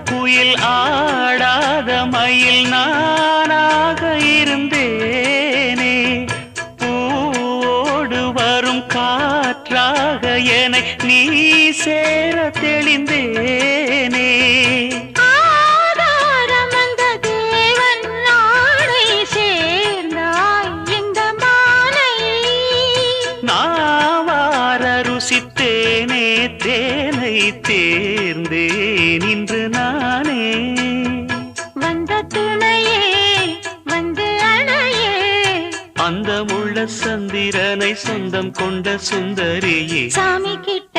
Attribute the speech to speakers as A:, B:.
A: குயில் ஆடாத மயில் நானாக இருந்தேனே. பூவோடு வரும் காற்றாக என்னை நீ சேர தெளிந்தேனே. ருசித்தேனே தேனை தேர்ந்தேன் இன்று நானே.
B: வந்த துணையே வந்து அணையே,
A: அந்த முள்ள சந்திரனை சொந்தம் கொண்ட சுந்தரியே.
B: சாமி கிட்ட